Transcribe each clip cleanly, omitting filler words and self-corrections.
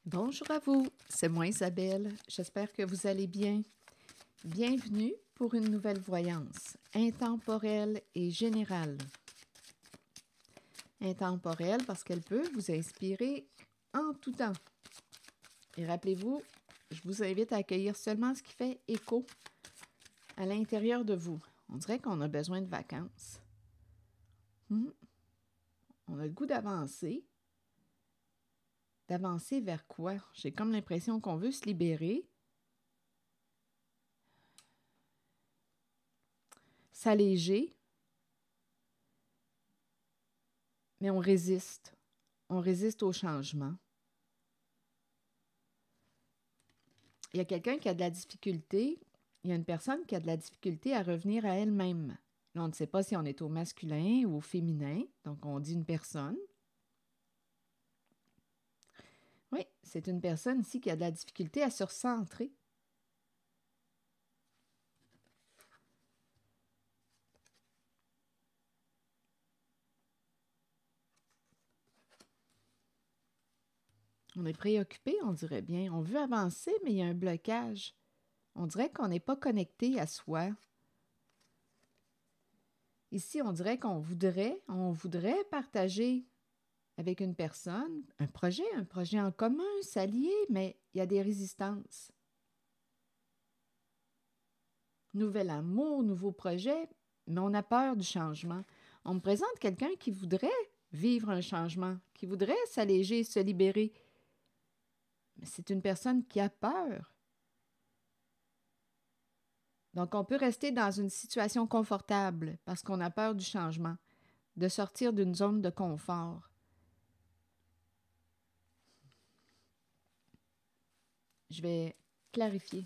Bonjour à vous, c'est moi Isabelle, j'espère que vous allez bien. Bienvenue pour une nouvelle voyance, intemporelle et générale. Intemporelle parce qu'elle peut vous inspirer en tout temps. Et rappelez-vous, je vous invite à accueillir seulement ce qui fait écho à l'intérieur de vous. On dirait qu'on a besoin de vacances. On a le goût d'avancer. D'avancer vers quoi? J'ai comme l'impression qu'on veut se libérer. S'alléger. Mais on résiste. On résiste au changement. Il y a quelqu'un qui a de la difficulté. Il y a une personne qui a de la difficulté à revenir à elle-même. Là, on ne sait pas si on est au masculin ou au féminin. Donc, on dit une personne. Oui, c'est une personne ici qui a de la difficulté à se recentrer. On est préoccupé, on dirait bien. On veut avancer, mais il y a un blocage. On dirait qu'on n'est pas connecté à soi. Ici, on dirait qu'on voudrait partager avec une personne un projet en commun, s'allier, mais il y a des résistances. Nouvel amour, nouveau projet, mais on a peur du changement. On me présente quelqu'un qui voudrait vivre un changement, qui voudrait s'alléger, se libérer. Mais c'est une personne qui a peur. Donc, on peut rester dans une situation confortable parce qu'on a peur du changement, de sortir d'une zone de confort. Je vais clarifier.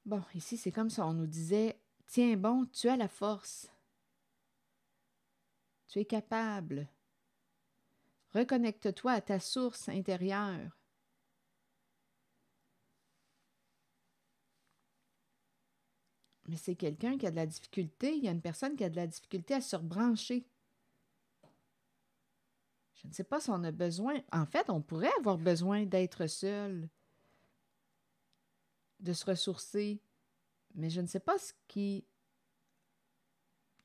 Bon, ici, c'est comme si on nous disait « Tiens bon, tu as la force. Tu es capable. Reconnecte-toi à ta source intérieure. » Mais c'est quelqu'un qui a de la difficulté, il y a une personne qui a de la difficulté à se rebrancher. Je ne sais pas si on a besoin. En fait, on pourrait avoir besoin d'être seul, de se ressourcer, mais je ne sais pas ce qui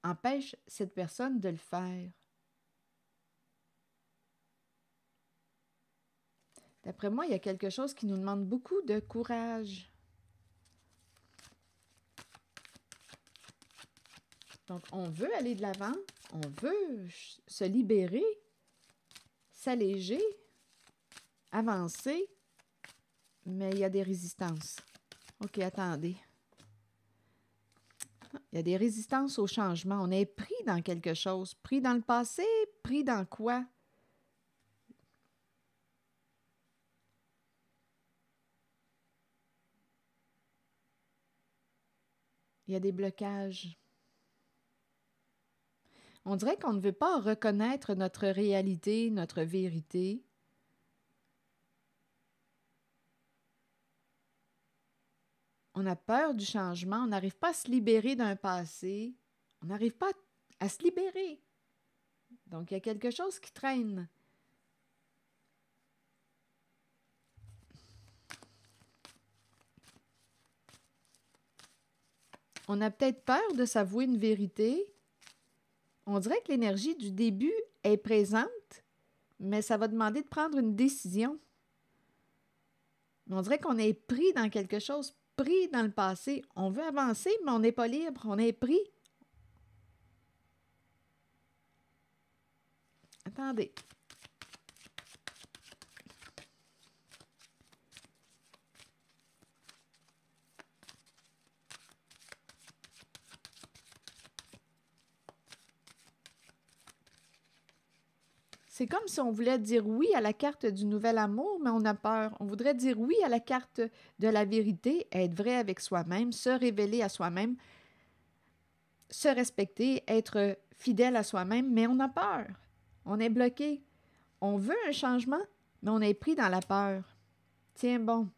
empêche cette personne de le faire. D'après moi, il y a quelque chose qui nous demande beaucoup de courage. Donc, on veut aller de l'avant, on veut se libérer, s'alléger, avancer, mais il y a des résistances. OK, attendez. Il y a des résistances au changement. On est pris dans quelque chose. Pris dans le passé, pris dans quoi? Il y a des blocages. On dirait qu'on ne veut pas reconnaître notre réalité, notre vérité. On a peur du changement. On n'arrive pas à se libérer d'un passé. On n'arrive pas à se libérer. Donc, il y a quelque chose qui traîne. On a peut-être peur de s'avouer une vérité. On dirait que l'énergie du début est présente, mais ça va demander de prendre une décision. On dirait qu'on est pris dans quelque chose, pris dans le passé. On veut avancer, mais on n'est pas libre, on est pris. Attendez. C'est comme si on voulait dire oui à la carte du nouvel amour, mais on a peur. On voudrait dire oui à la carte de la vérité, être vrai avec soi-même, se révéler à soi-même, se respecter, être fidèle à soi-même, mais on a peur. On est bloqué. On veut un changement, mais on est pris dans la peur. Tiens bon.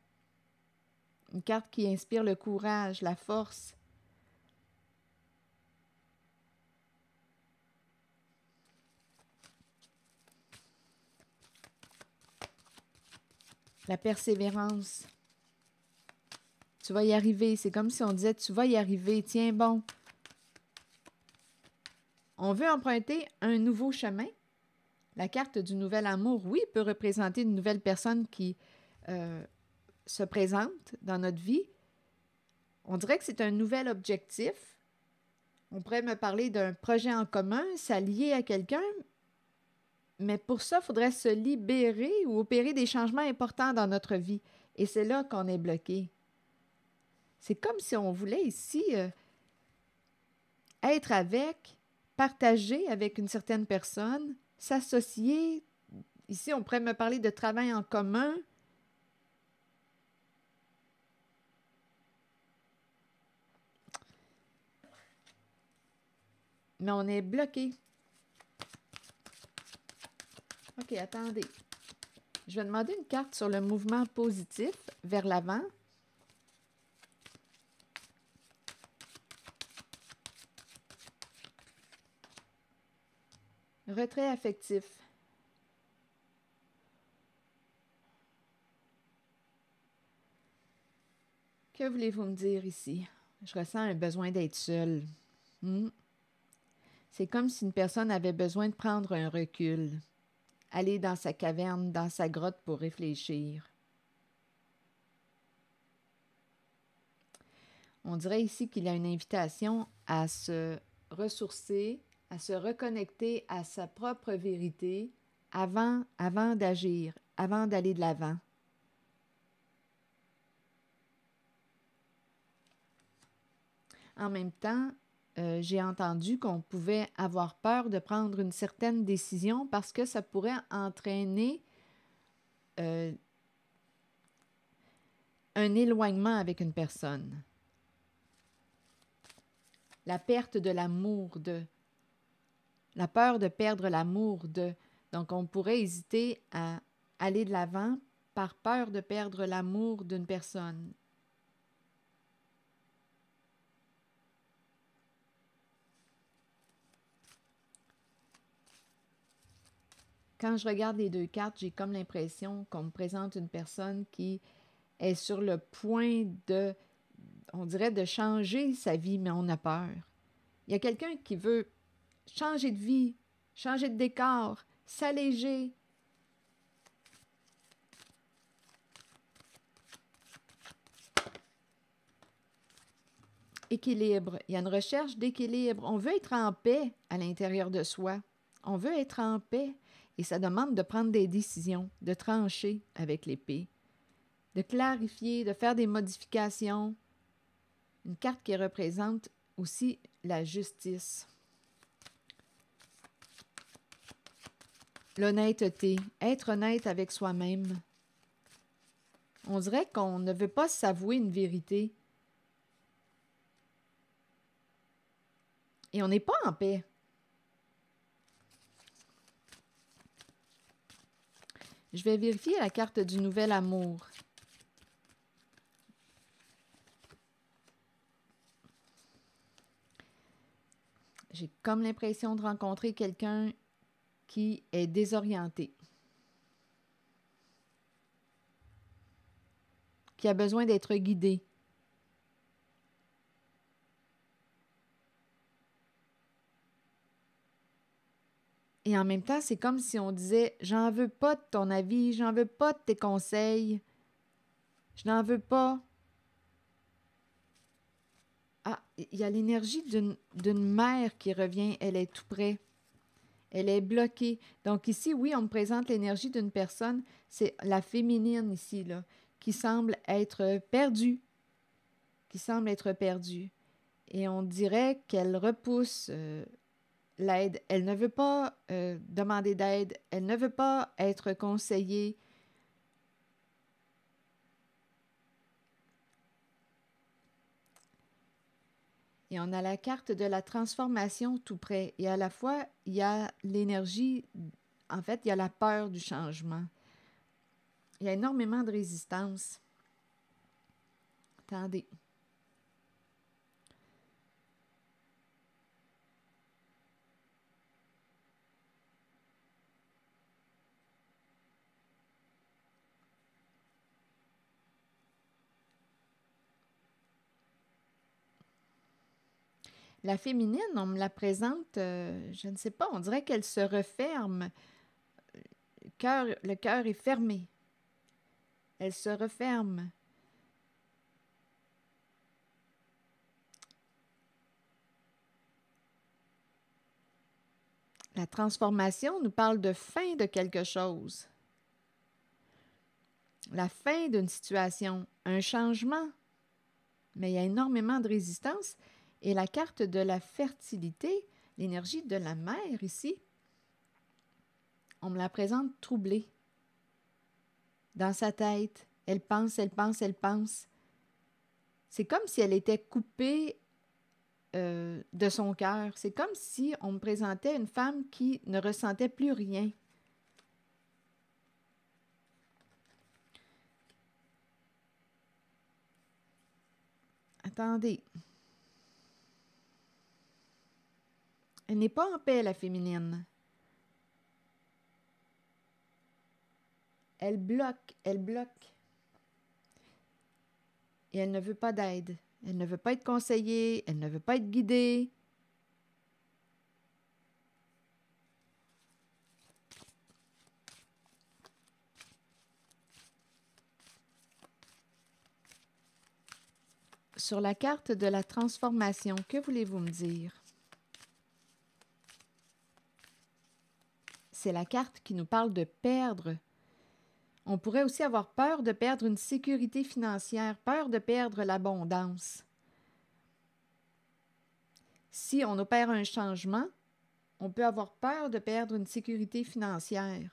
Une carte qui inspire le courage, la force. La persévérance. Tu vas y arriver. C'est comme si on disait, tu vas y arriver. Tiens bon. On veut emprunter un nouveau chemin. La carte du nouvel amour, oui, peut représenter une nouvelle personne qui se présente dans notre vie. On dirait que c'est un nouvel objectif. On pourrait me parler d'un projet en commun, s'allier à quelqu'un, mais pour ça, il faudrait se libérer ou opérer des changements importants dans notre vie. Et c'est là qu'on est bloqué. C'est comme si on voulait ici être avec, partager avec une certaine personne, s'associer. Ici, on pourrait me parler de travail en commun. Mais on est bloqué. OK, attendez. Je vais demander une carte sur le mouvement positif vers l'avant. Retrait affectif. Que voulez-vous me dire ici? Je ressens un besoin d'être seule. C'est comme si une personne avait besoin de prendre un recul, aller dans sa caverne, dans sa grotte pour réfléchir. On dirait ici qu'il y a une invitation à se ressourcer, à se reconnecter à sa propre vérité avant d'agir, avant d'aller de l'avant. En même temps, j'ai entendu qu'on pouvait avoir peur de prendre une certaine décision parce que ça pourrait entraîner un éloignement avec une personne. La perte de l'amour de... La peur de perdre l'amour de... Donc, on pourrait hésiter à aller de l'avant par peur de perdre l'amour d'une personne. Quand je regarde les deux cartes, j'ai comme l'impression qu'on me présente une personne qui est sur le point de, on dirait, de changer sa vie, mais on a peur. Il y a quelqu'un qui veut changer de vie, changer de décor, s'alléger. Équilibre. Il y a une recherche d'équilibre. On veut être en paix à l'intérieur de soi. On veut être en paix. Et ça demande de prendre des décisions, de trancher avec l'épée, de clarifier, de faire des modifications. Une carte qui représente aussi la justice. L'honnêteté, être honnête avec soi-même. On dirait qu'on ne veut pas s'avouer une vérité. Et on n'est pas en paix. Je vais vérifier la carte du nouvel amour. J'ai comme l'impression de rencontrer quelqu'un qui est désorienté, qui a besoin d'être guidé. Et en même temps, c'est comme si on disait « J'en veux pas de ton avis, j'en veux pas de tes conseils, je n'en veux pas. » Ah, il y a l'énergie d'une mère qui revient, elle est tout près. Elle est bloquée. Donc ici, oui, on me présente l'énergie d'une personne, c'est la féminine ici, là, qui semble être perdue. Et on dirait qu'elle repousse l'aide. Elle ne veut pas demander d'aide. Elle ne veut pas être conseillée. Et on a la carte de la transformation tout près. Et à la fois, il y a l'énergie, en fait, il y a la peur du changement. Il y a énormément de résistance. Attendez. La féminine, on me la présente, je ne sais pas, on dirait qu'elle se referme. Le cœur est fermé. Elle se referme. La transformation nous parle de fin de quelque chose. La fin d'une situation, un changement. Mais il y a énormément de résistance. Et la carte de la fertilité, l'énergie de la mère ici, on me la présente troublée. Dans sa tête, elle pense, elle pense, elle pense. C'est comme si elle était coupée de son cœur. C'est comme si on me présentait une femme qui ne ressentait plus rien. Attendez. Elle n'est pas en paix, la féminine. Elle bloque, elle bloque. Et elle ne veut pas d'aide. Elle ne veut pas être conseillée, elle ne veut pas être guidée. Sur la carte de la transformation, que voulez-vous me dire? C'est la carte qui nous parle de perdre. On pourrait aussi avoir peur de perdre une sécurité financière, peur de perdre l'abondance. Si on opère un changement, on peut avoir peur de perdre une sécurité financière.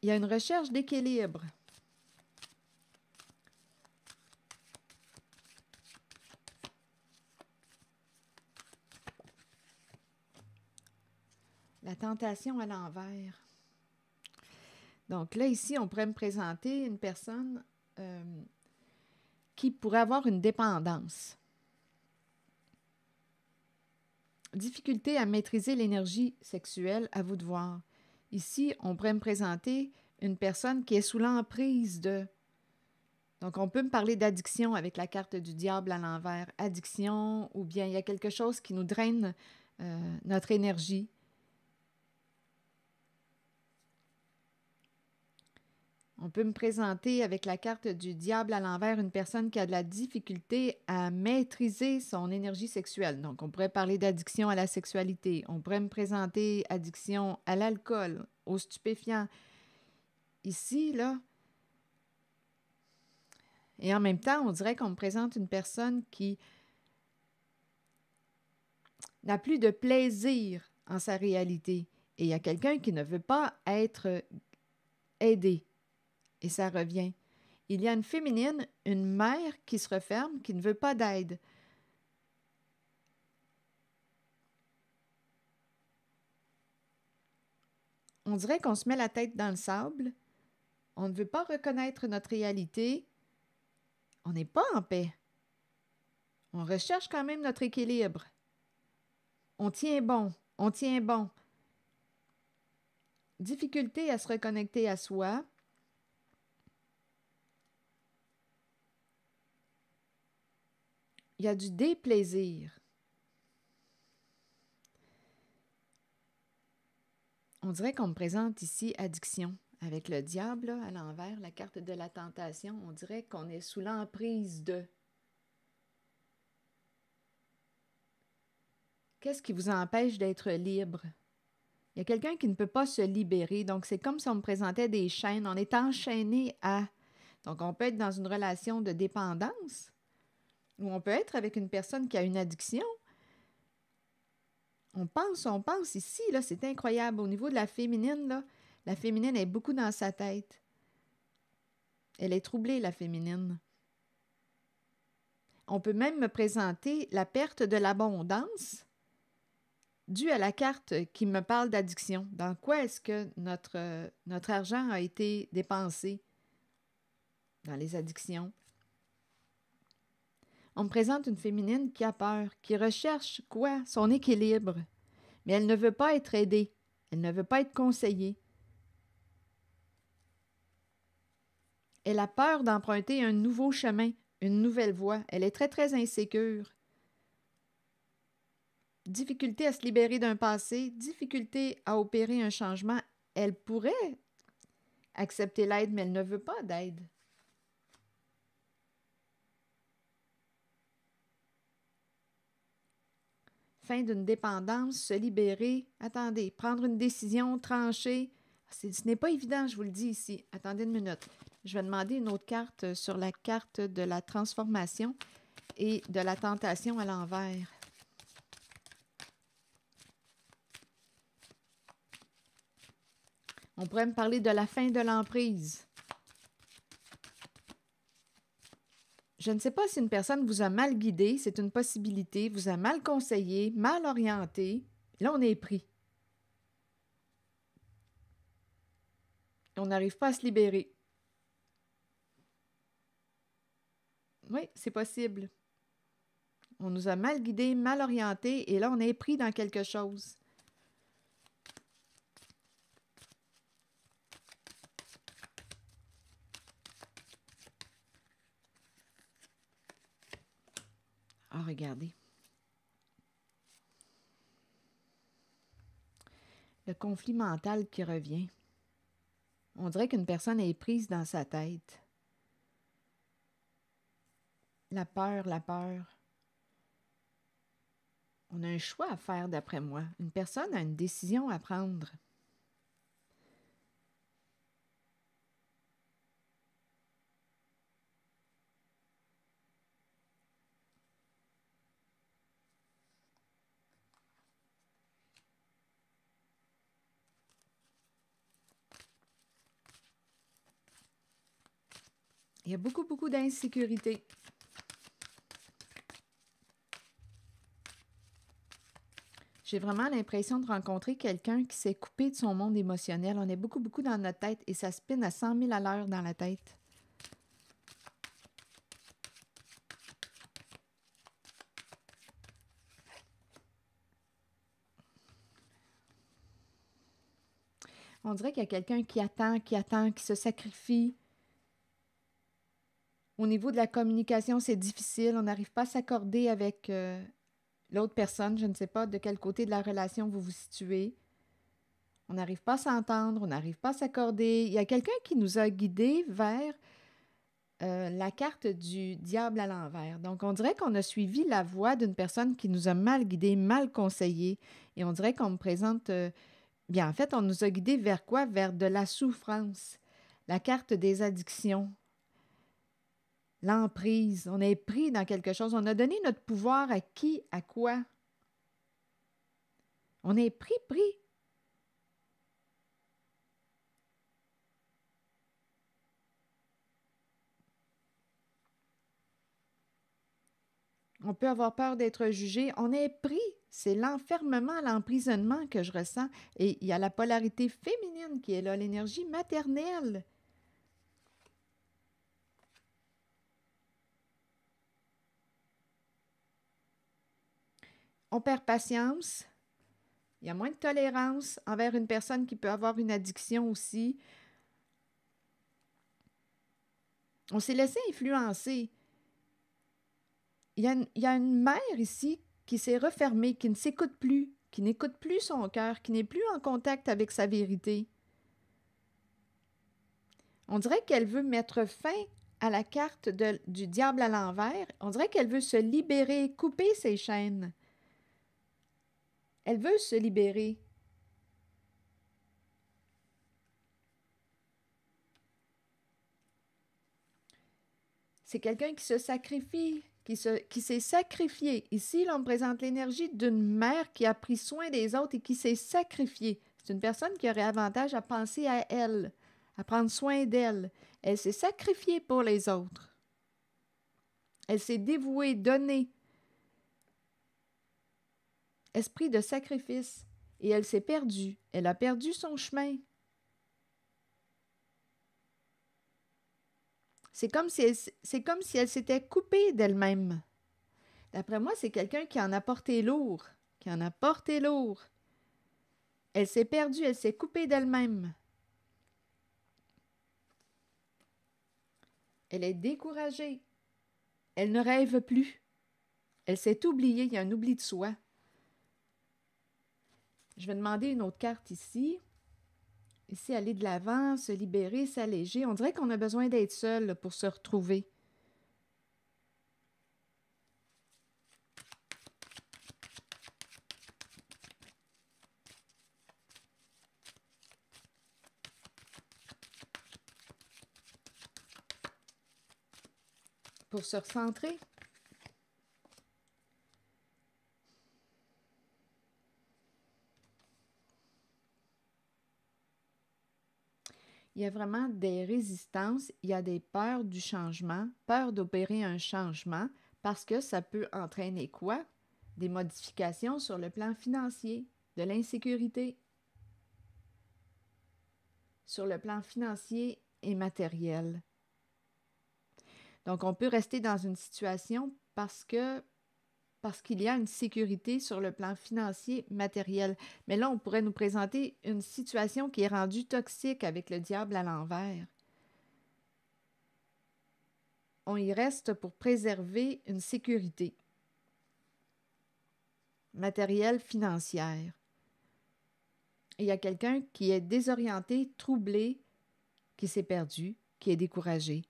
Il y a une recherche d'équilibre. La tentation à l'envers. Donc là, ici, on pourrait me présenter une personne qui pourrait avoir une dépendance. Difficulté à maîtriser l'énergie sexuelle, à vous de voir. Ici, on pourrait me présenter une personne qui est sous l'emprise de... Donc, on peut me parler d'addiction avec la carte du diable à l'envers. Addiction, ou bien il y a quelque chose qui nous draine notre énergie. On peut me présenter avec la carte du diable à l'envers une personne qui a de la difficulté à maîtriser son énergie sexuelle. Donc, on pourrait parler d'addiction à la sexualité. On pourrait me présenter addiction à l'alcool, aux stupéfiants. Ici, là. Et en même temps, on dirait qu'on me présente une personne qui n'a plus de plaisir en sa réalité. Et il y a quelqu'un qui ne veut pas être aidé. Et ça revient. Il y a une féminine, une mère qui se referme, qui ne veut pas d'aide. On dirait qu'on se met la tête dans le sable. On ne veut pas reconnaître notre réalité. On n'est pas en paix. On recherche quand même notre équilibre. On tient bon. On tient bon. Difficulté à se reconnecter à soi. Il y a du déplaisir. On dirait qu'on me présente ici addiction. Avec le diable là, à l'envers, la carte de la tentation, on dirait qu'on est sous l'emprise de. Qu'est-ce qui vous empêche d'être libre? Il y a quelqu'un qui ne peut pas se libérer. Donc, c'est comme si on me présentait des chaînes. On est enchaîné à... Donc, on peut être dans une relation de dépendance ou on peut être avec une personne qui a une addiction. On pense ici, là, c'est incroyable. Au niveau de la féminine, là, la féminine est beaucoup dans sa tête. Elle est troublée, la féminine. On peut même me présenter la perte de l'abondance dû à la carte qui me parle d'addiction. Dans quoi est-ce que notre argent a été dépensé dans les addictions? On me présente une féminine qui a peur, qui recherche quoi? Son équilibre. Mais elle ne veut pas être aidée. Elle ne veut pas être conseillée. Elle a peur d'emprunter un nouveau chemin, une nouvelle voie. Elle est très, très insécure. Difficulté à se libérer d'un passé, difficulté à opérer un changement. Elle pourrait accepter l'aide, mais elle ne veut pas d'aide. Fin d'une dépendance, se libérer. Attendez, prendre une décision, trancher. Ce n'est pas évident, je vous le dis ici. Attendez une minute. Je vais demander une autre carte sur la carte de la transformation et de la tentation à l'envers. On pourrait me parler de la fin de l'emprise. Je ne sais pas si une personne vous a mal guidé, c'est une possibilité, vous a mal conseillé, mal orienté. Là, on est pris. On n'arrive pas à se libérer. Oui, c'est possible. On nous a mal guidés, mal orientés, et là, on est pris dans quelque chose. Ah, regardez. Le conflit mental qui revient. On dirait qu'une personne est prise dans sa tête. La peur, la peur. On a un choix à faire, d'après moi. Une personne a une décision à prendre. Il y a beaucoup, beaucoup d'insécurité. J'ai vraiment l'impression de rencontrer quelqu'un qui s'est coupé de son monde émotionnel. On est beaucoup, beaucoup dans notre tête et ça spinne à 100 000 à l'heure dans la tête. On dirait qu'il y a quelqu'un qui attend, qui se sacrifie. Au niveau de la communication, c'est difficile. On n'arrive pas à s'accorder avec l'autre personne. Je ne sais pas de quel côté de la relation vous vous situez. On n'arrive pas à s'entendre, on n'arrive pas à s'accorder. Il y a quelqu'un qui nous a guidés vers la carte du diable à l'envers. Donc, on dirait qu'on a suivi la voie d'une personne qui nous a mal guidés, mal conseillés. Et on dirait qu'on me présente... bien, en fait, on nous a guidés vers quoi? Vers de la souffrance. La carte des addictions. L'emprise. On est pris dans quelque chose. On a donné notre pouvoir à qui? À quoi? On est pris. On peut avoir peur d'être jugé. On est pris. C'est l'enfermement, l'emprisonnement que je ressens. Et il y a la polarité féminine qui est là, l'énergie maternelle. On perd patience. Il y a moins de tolérance envers une personne qui peut avoir une addiction aussi. On s'est laissé influencer. Il y a une mère ici qui s'est refermée, qui ne s'écoute plus, qui n'écoute plus son cœur, qui n'est plus en contact avec sa vérité. On dirait qu'elle veut mettre fin à la carte du diable à l'envers. On dirait qu'elle veut se libérer, couper ses chaînes. Elle veut se libérer. C'est quelqu'un qui se sacrifie, qui s'est sacrifié. Ici, là, on me présente l'énergie d'une mère qui a pris soin des autres et qui s'est sacrifiée. C'est une personne qui aurait avantage à penser à elle, à prendre soin d'elle. Elle s'est sacrifiée pour les autres. Elle s'est dévouée, donnée. esprit de sacrifice. Et elle s'est perdue. Elle a perdu son chemin. C'est comme si elle s'était coupée d'elle-même. D'après moi, c'est quelqu'un qui en a porté lourd. Qui en a porté lourd. Elle s'est perdue, elle s'est coupée d'elle-même. Elle est découragée. Elle ne rêve plus. Elle s'est oubliée, il y a un oubli de soi. Je vais demander une autre carte ici. Ici, aller de l'avant, se libérer, s'alléger. On dirait qu'on a besoin d'être seul là, pour se retrouver. Pour se recentrer. Il y a vraiment des résistances, il y a des peurs du changement, peur d'opérer un changement, parce que ça peut entraîner quoi? Des modifications sur le plan financier, de l'insécurité, sur le plan financier et matériel. Donc, on peut rester dans une situation parce qu'il y a une sécurité sur le plan financier, matériel. Mais là, on pourrait nous présenter une situation qui est rendue toxique avec le diable à l'envers. On y reste pour préserver une sécurité matérielle, financière. Et il y a quelqu'un qui est désorienté, troublé, qui s'est perdu, qui est découragé.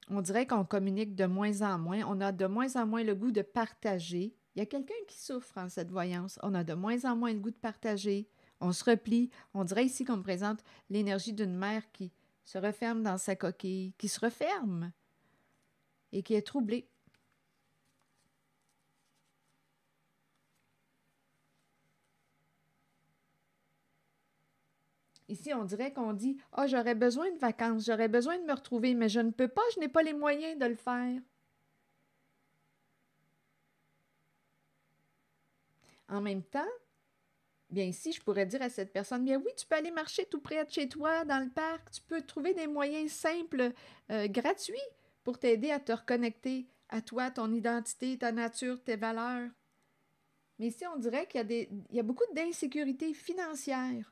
On dirait qu'on communique de moins en moins. On a de moins en moins le goût de partager. Il y a quelqu'un qui souffre en cette voyance. On a de moins en moins le goût de partager. On se replie. On dirait ici qu'on me présente l'énergie d'une mère qui se referme dans sa coquille, qui se referme et qui est troublée. Ici, on dirait qu'on dit « Ah, j'aurais besoin de vacances, j'aurais besoin de me retrouver, mais je ne peux pas, je n'ai pas les moyens de le faire. » En même temps, bien ici, je pourrais dire à cette personne « Bien oui, tu peux aller marcher tout près de chez toi, dans le parc, tu peux trouver des moyens simples, gratuits, pour t'aider à te reconnecter à toi, ton identité, ta nature, tes valeurs. » Mais ici, on dirait qu'il y a beaucoup d'insécurité financière.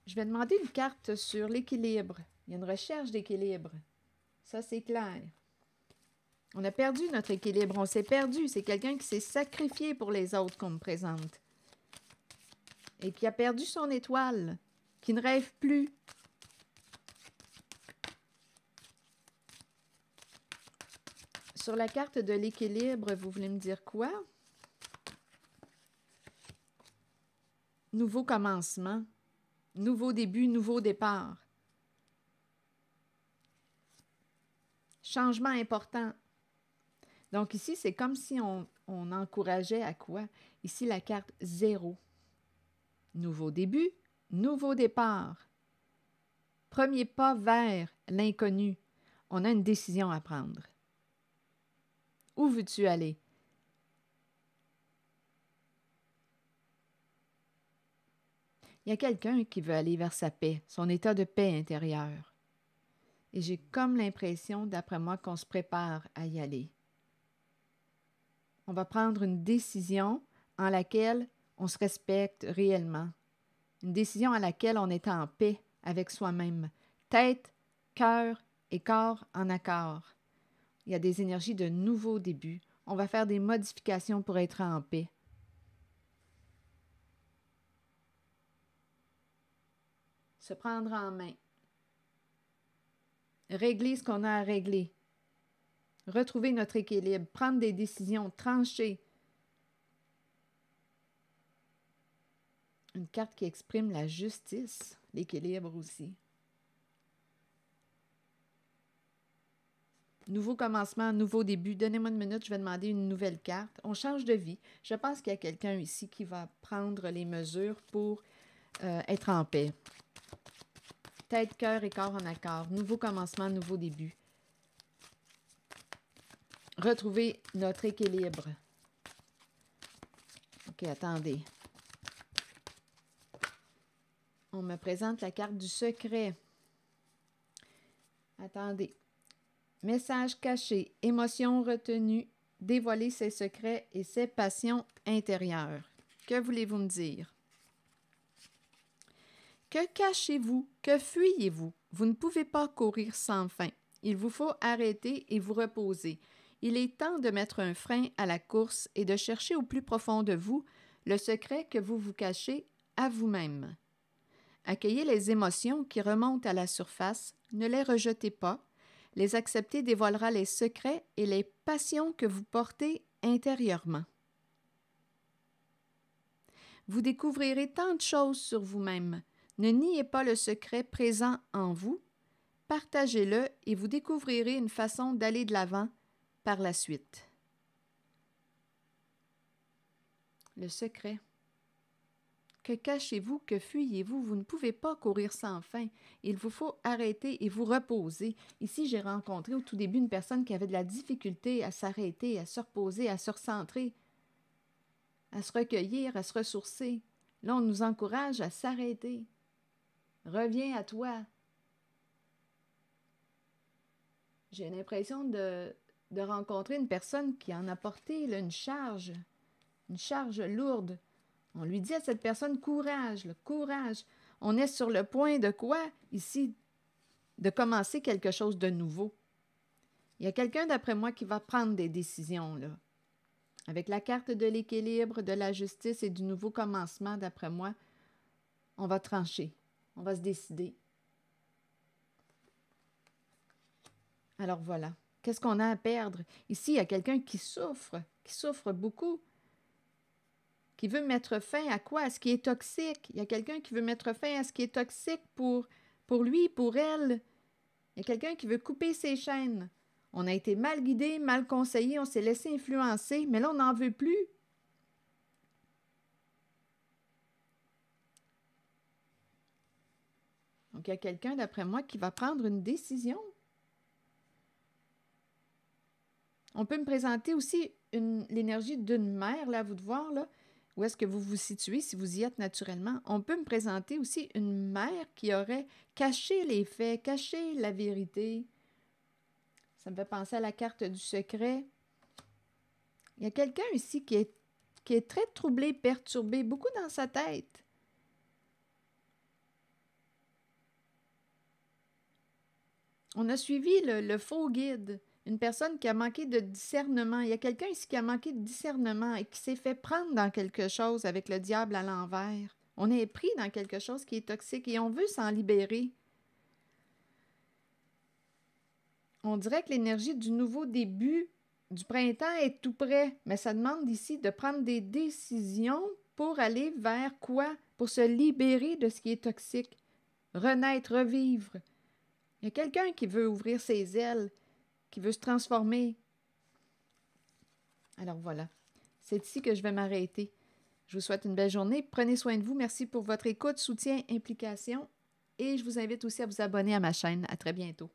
Je vais demander une carte sur l'équilibre. Il y a une recherche d'équilibre. Ça, c'est clair. On a perdu notre équilibre, on s'est perdu. C'est quelqu'un qui s'est sacrifié pour les autres qu'on me présente. Et qui a perdu son étoile, qui ne rêve plus. Sur la carte de l'équilibre, vous voulez me dire quoi? Nouveau commencement, nouveau début, nouveau départ. Changement important. Donc ici, c'est comme si on encourageait à quoi? Ici, la carte 0. Nouveau début, nouveau départ. Premier pas vers l'inconnu. On a une décision à prendre. Où veux-tu aller? Il y a quelqu'un qui veut aller vers sa paix, son état de paix intérieure. Et j'ai comme l'impression, d'après moi, qu'on se prépare à y aller. On va prendre une décision en laquelle on se respecte réellement. Une décision à laquelle on est en paix avec soi-même. Tête, cœur et corps en accord. Il y a des énergies de nouveaux débuts. On va faire des modifications pour être en paix. Se prendre en main. Régler ce qu'on a à régler. Retrouver notre équilibre. Prendre des décisions tranchées. Une carte qui exprime la justice, l'équilibre aussi. Nouveau commencement, nouveau début. Donnez-moi une minute, je vais demander une nouvelle carte. On change de vie. Je pense qu'il y a quelqu'un ici qui va prendre les mesures pour être en paix. Tête, cœur et corps en accord. Nouveau commencement, nouveau début. Retrouver notre équilibre. OK, attendez. On me présente la carte du secret. Attendez. Message caché, émotion retenue, dévoiler ses secrets et ses passions intérieures. Que voulez-vous me dire? Que cachez-vous? Que fuyez-vous? Vous ne pouvez pas courir sans fin. Il vous faut arrêter et vous reposer. Il est temps de mettre un frein à la course et de chercher au plus profond de vous le secret que vous vous cachez à vous-même. Accueillez les émotions qui remontent à la surface, ne les rejetez pas. Les accepter dévoilera les secrets et les passions que vous portez intérieurement. Vous découvrirez tant de choses sur vous-même. Ne niez pas le secret présent en vous. Partagez-le et vous découvrirez une façon d'aller de l'avant par la suite. Le secret. Que cachez-vous, que fuyez-vous? Vous ne pouvez pas courir sans fin. Il vous faut arrêter et vous reposer. Ici, j'ai rencontré au tout début une personne qui avait de la difficulté à s'arrêter, à se reposer, à se recentrer, à se recueillir, à se ressourcer. Là, on nous encourage à s'arrêter. Reviens à toi. J'ai l'impression de rencontrer une personne qui en a porté là, une charge lourde. On lui dit à cette personne, courage, le courage. On est sur le point de quoi, ici? De commencer quelque chose de nouveau. Il y a quelqu'un, d'après moi, qui va prendre des décisions, là. Avec la carte de l'équilibre, de la justice et du nouveau commencement, d'après moi, on va trancher. On va se décider. Alors voilà. Qu'est-ce qu'on a à perdre? Ici, il y a quelqu'un qui souffre beaucoup. Qui veut mettre fin à quoi? À ce qui est toxique. Il y a quelqu'un qui veut mettre fin à ce qui est toxique pour lui, pour elle. Il y a quelqu'un qui veut couper ses chaînes. On a été mal guidé, mal conseillé, on s'est laissé influencer, mais là, on n'en veut plus. Donc, il y a quelqu'un, d'après moi, qui va prendre une décision. On peut me présenter aussi l'énergie d'une mère, là, à vous de voir, là. Où est-ce que vous vous situez si vous y êtes naturellement? On peut me présenter aussi une mère qui aurait caché les faits, caché la vérité. Ça me fait penser à la carte du secret. Il y a quelqu'un ici qui est très troublé, perturbé, beaucoup dans sa tête. On a suivi le faux guide. Une personne qui a manqué de discernement. Il y a quelqu'un ici qui a manqué de discernement et qui s'est fait prendre dans quelque chose avec le diable à l'envers. On est pris dans quelque chose qui est toxique et on veut s'en libérer. On dirait que l'énergie du nouveau début du printemps est tout près, mais ça demande ici de prendre des décisions pour aller vers quoi? Pour se libérer de ce qui est toxique. Renaître, revivre. Il y a quelqu'un qui veut ouvrir ses ailes, qui veut se transformer. Alors voilà, c'est ici que je vais m'arrêter. Je vous souhaite une belle journée. Prenez soin de vous. Merci pour votre écoute, soutien, implication. Et je vous invite aussi à vous abonner à ma chaîne. À très bientôt.